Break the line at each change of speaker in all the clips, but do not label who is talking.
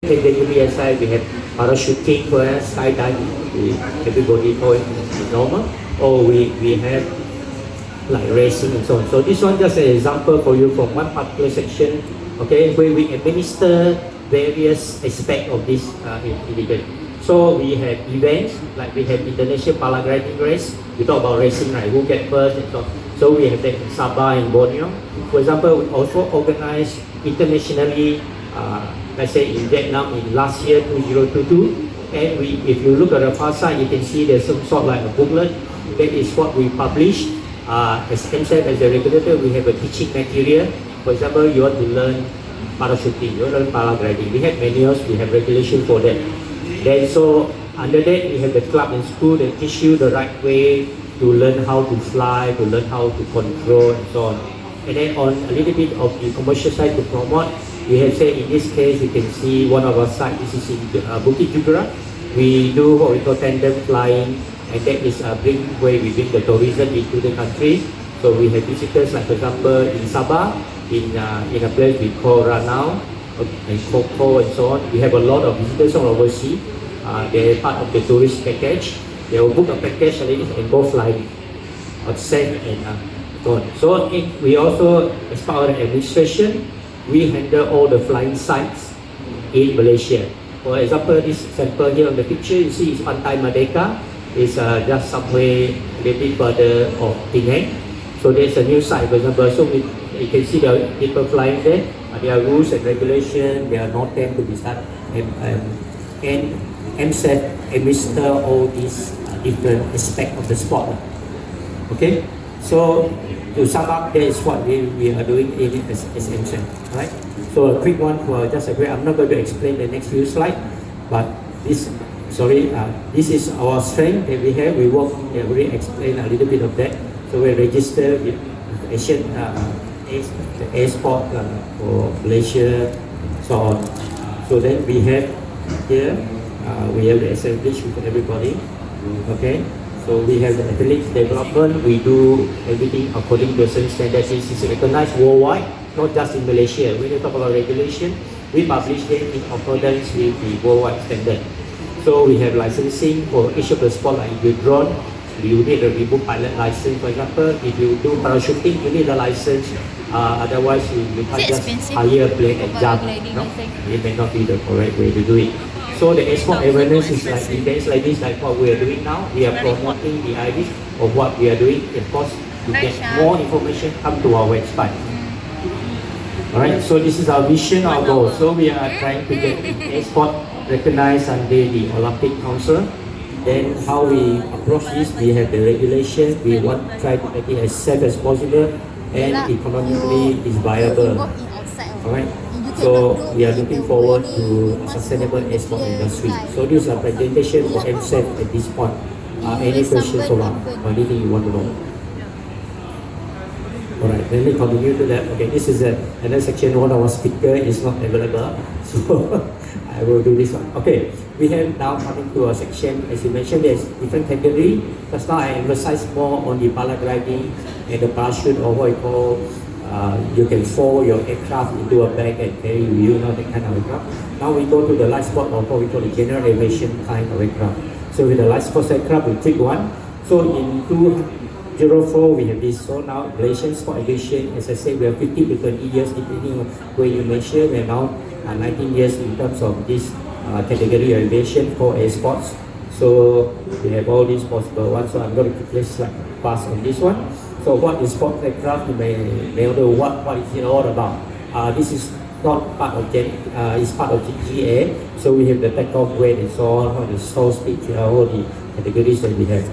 category aside, we have parachuting for us, skydiving, everybody know it is normal, or we have like racing and so on. So this one just an example for you from one particular section, okay, where we administer various aspects of this event. So we have events, like we have International Paragliding Race, we talk about racing, right, who get first and so on. So we have that in Sabah and Borneo. For example, we also organize internationally, let's say in Vietnam in last year, 2022. And if you look at the far side, you can see there's some sort of like a booklet. That is what we publish. As MSAF, as a regulator, we have a teaching material. For example, you want to learn parachuting, you want to learn paragliding. We have manuals, we have regulation for that. Then so under that, we have the club and school that teach you the right way to learn how to fly, to learn how to control and so on. And then on a little bit of the commercial side to promote, we have said in this case, you can see one of our sites, this is in Bukit Jugara. We do what we call tandem flying, and that is where we bring the tourism into the country. So we have visitors, like for example in Sabah, in a place we call Ranau, and Koko and so on. We have a lot of visitors from overseas. They're part of the tourist package. They will book a package and go flying on sand and so on. So we also, as part of the administration, we handle all the flying sites in Malaysia. For example, this sample here on the picture, you see it's Pantai Merdeka. It's just somewhere a little bit further of Penang. So there's a new site, for example. So you can see the people flying there. There are rules and regulations. There are not them to be started. And MSAF administer all these different aspects of the sport. Okay? So to sum up, that is what we are doing as MSAF, right? So a quick one for just a quick. I'm not going to explain the next few slides, but this is our strength that we have. We work. We already explained a little bit of that. So we register with Asian the air sport for Malaysia, so on. So then we have here we have the establish with everybody. Okay. So we have the athletes development. We do everything according to certain standards. This is recognized worldwide, not just in Malaysia. When you talk about regulation, we publish them in accordance with the worldwide standard. So we have licensing for each of the sport. Like if you drone, you need a remote pilot license. For example, if you do parachuting, you need a license. Otherwise, you can't just hire a plane and jump. No? It may not be the correct way to do it. So the export awareness is like events like this, like what we are doing now. We are promoting the ideas of what we are doing. Of course, to get more information, come to our website. Alright, so this is our vision, our goal. So we are trying to get export recognized under the Olympic Council. Then how we approach this, we have the regulation. We want to try to make it as safe as possible and economically is viable. Alright. So we are looking forward to sustainable export industry. So this is a presentation for MSAF at this point. Any questions or anything you want to know? Alright, let me continue to that. Okay, this is another section. One of our speaker is not available, so I will do this one. Okay, we have now coming to a section. As you mentioned, there's different category. Just now I emphasize more on the paragliding and the parachute, or what you call you can fold your aircraft into a bag and carry with you, that kind of aircraft. Now we go to the light sport, or what we call the general aviation kind of aircraft. So with the light sports aircraft, we pick one. So in 2004, we have this. So now Malaysian sport aviation, as I said, we have 50 to 20 years, depending on where you measure. We are now 19 years in terms of this category of aviation for air sports. So we have all these possible ones. So I'm going to quickly pass on this one. So what is sport aircraft? You may wonder what is it all about. This is not part of it's part of GA. So we have the takeoff weight and so on, or the stall speed, all the categories that we have.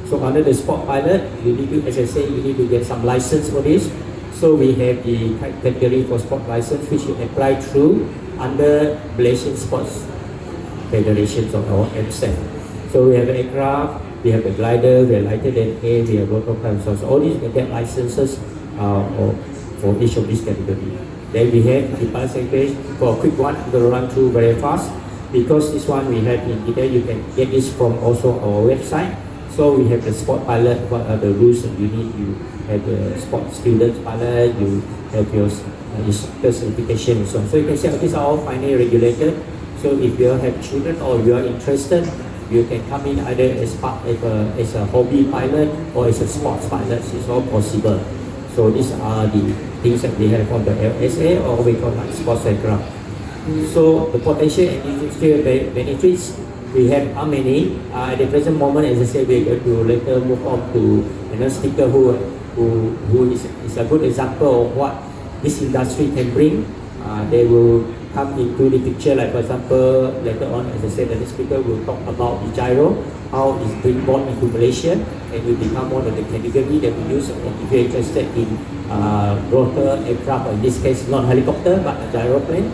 So under the sport pilot, you need to, as I say, you need to get some license for this. So we have the category for sport license, which you apply through under Malaysian Sports Federations of our MSAF. So we have the aircraft, we have the glider, we have lighter than air, we have rotorcraft. So all these can get licenses for each of these categories. Then we have the pilot certificate. For a quick one, I'm going to run through very fast. Because this one we have in detail, you can get this from also our website. So we have the sport pilot, what are the rules that you need. You have the sport student pilot, you have your instructor certification and so on. So you can see these are all finally regulated. So if you have children or you are interested, you can come in either as a hobby pilot or as a sports pilot. It's all possible. So these are the things that we have on the LSA, or we call like sports aircraft. So the potential and industrial benefits we have are many. At the present moment, as I said, we're going to later move on to another speaker who is a good example of what this industry can bring. They will come into the picture, like for example, later on, as I said, the next speaker will talk about the gyro, how it's being brought into Malaysia, and will become one of the category that we use. And if you're interested in rotor aircraft, or in this case, not helicopter, but a gyroplane,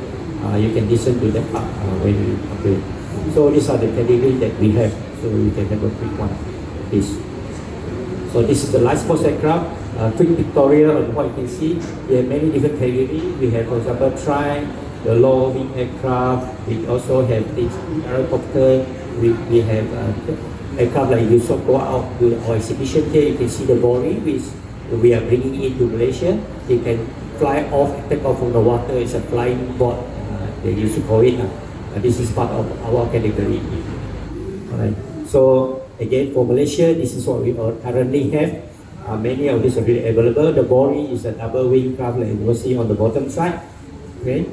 you can listen to that part when we operate. So these are the categories that we have. So you can have a quick one, please. So this is the light sports aircraft. Quick pictorial on what you can see. We have many different categories. We have, for example, the low wing aircraft. We also have this helicopter. We have aircraft like you saw go out to our exhibition here. You can see the Bori, which we are bringing into Malaysia. It can fly off and take off from the water. It's a flying board. They used to call it. This is part of our category. Alright. So again, for Malaysia, this is what we currently have. Many of these are really available. The Bori is a double wing craft, like you will see on the bottom side. Okay.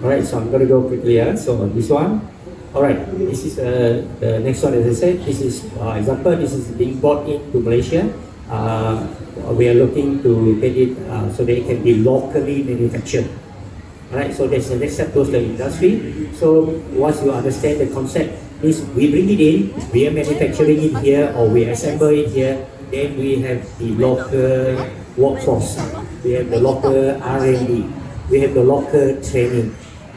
Alright, so I'm going to go quickly. So on this one. Alright, this is the next one. As I said, this is example. This is being brought into Malaysia. We are looking to get it so that it can be locally manufactured. Alright, so that's the next step towards the industry. So once you understand the concept, is we bring it in, we are manufacturing it here, or we assemble it here. Then we have the local workforce. We have the local R&D. We have the local training.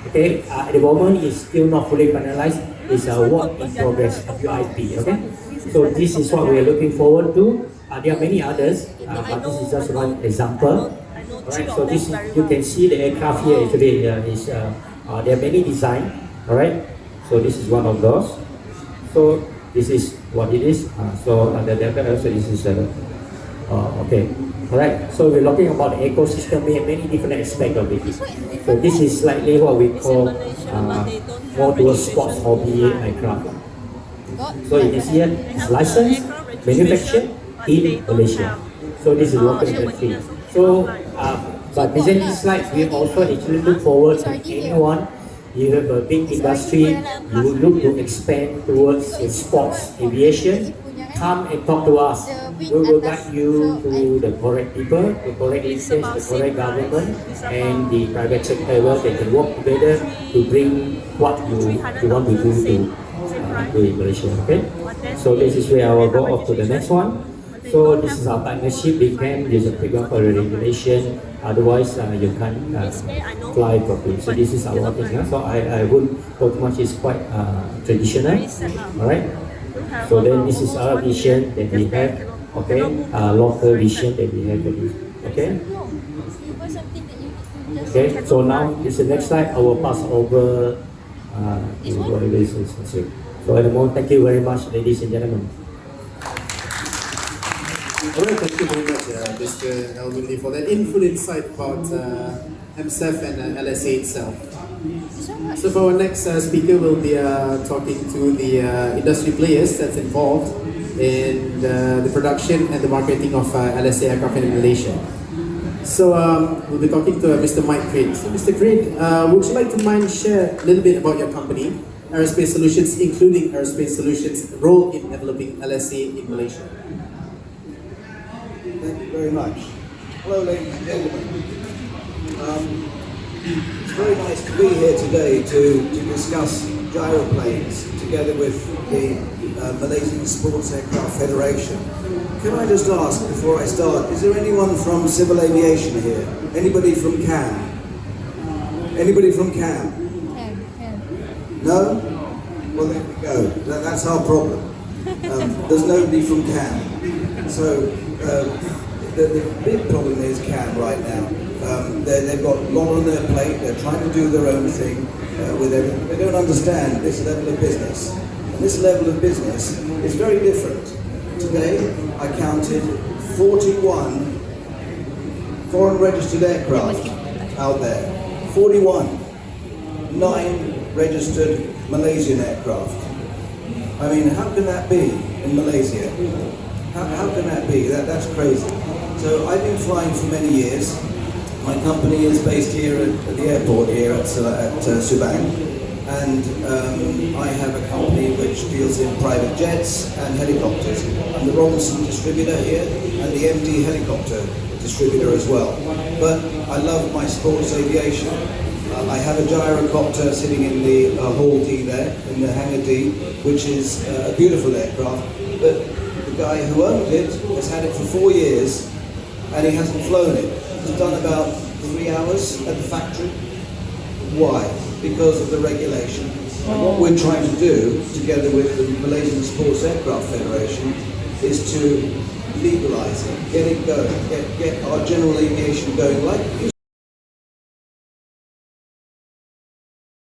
Okay, at the moment it's still not fully finalized. It's a work in progress, WIP. Okay, so this is what we are looking forward to. There are many others, but this is just one example. Alright, so this you can see the aircraft here. Actually, there are many designs. Alright, so this is one of those. So this is what it is. So the also this is okay. Alright, so we're talking about the ecosystem. We have many different aspects of it. So this is slightly what we call more towards sports hobby aircraft. So you can see here, it's licensed, manufactured in Malaysia. So this is local industry. So, but present this slide, we also actually look forward to anyone. You have a big industry, you will look to expand towards sports, aviation. Come and talk to us. We will guide you to the correct people, the correct instance, the correct government, and the private sector where they can work together to bring what you want to do to Malaysia. Okay? So this is where I will go off to the next one. So this is our partnership. We can use a program for regulation. Otherwise, you can't fly properly. So this is our thing. So I wouldn't talk much. It's quite traditional. All right. So then this is our vision that we have. Okay. Local vision that we have. Okay. Okay. So now this is the next slide. I will pass over to whatever is. So at the moment, thank you very much, ladies and gentlemen.
Alright, thank you very much, Mr. Aylwin Lee, for that full insight about MSAF and LSA itself. So for our next speaker, we'll be talking to the industry players that's involved in the production and the marketing of LSA aircraft in Malaysia. So we'll be talking to Mr. Mike Craig. So Mr. Craig, would you like to share a little bit about your company, Aerospace Solutions, including Aerospace Solutions' role in developing LSA in Malaysia?
Thank you very much. Hello, ladies and gentlemen. It's very nice to be here today to discuss gyroplanes together with the Malaysian Sports Aircraft Federation. Can I just ask, before I start, is there anyone from civil aviation here? Anybody from CAM? Anybody from CAM? No? Well, there we go. That's our problem. There's nobody from CAM. So, the big problem is CAM right now. They've got a lot on their plate. They're trying to do their own thing with everything. They don't understand this level of business. And this level of business is very different. Today, I counted 41 foreign registered aircraft out there. 41. 9 registered Malaysian aircraft. I mean, how can that be in Malaysia? How can that be? That's crazy. So I've been flying for many years. My company is based here at the airport here at Subang, and I have a company which deals in private jets and helicopters. I'm the Robinson distributor here and the MD helicopter distributor as well. But I love my sports aviation. I have a gyrocopter sitting in the Hall D there, in the Hangar D, which is a beautiful aircraft. But the guy who owned it has had it for 4 years and he hasn't flown it. He's done about 3 hours at the factory. Why? Because of the regulation. And what we're trying to do, together with the Malaysian Sports Aircraft Federation, is to legalise it, get it going, get our general aviation going like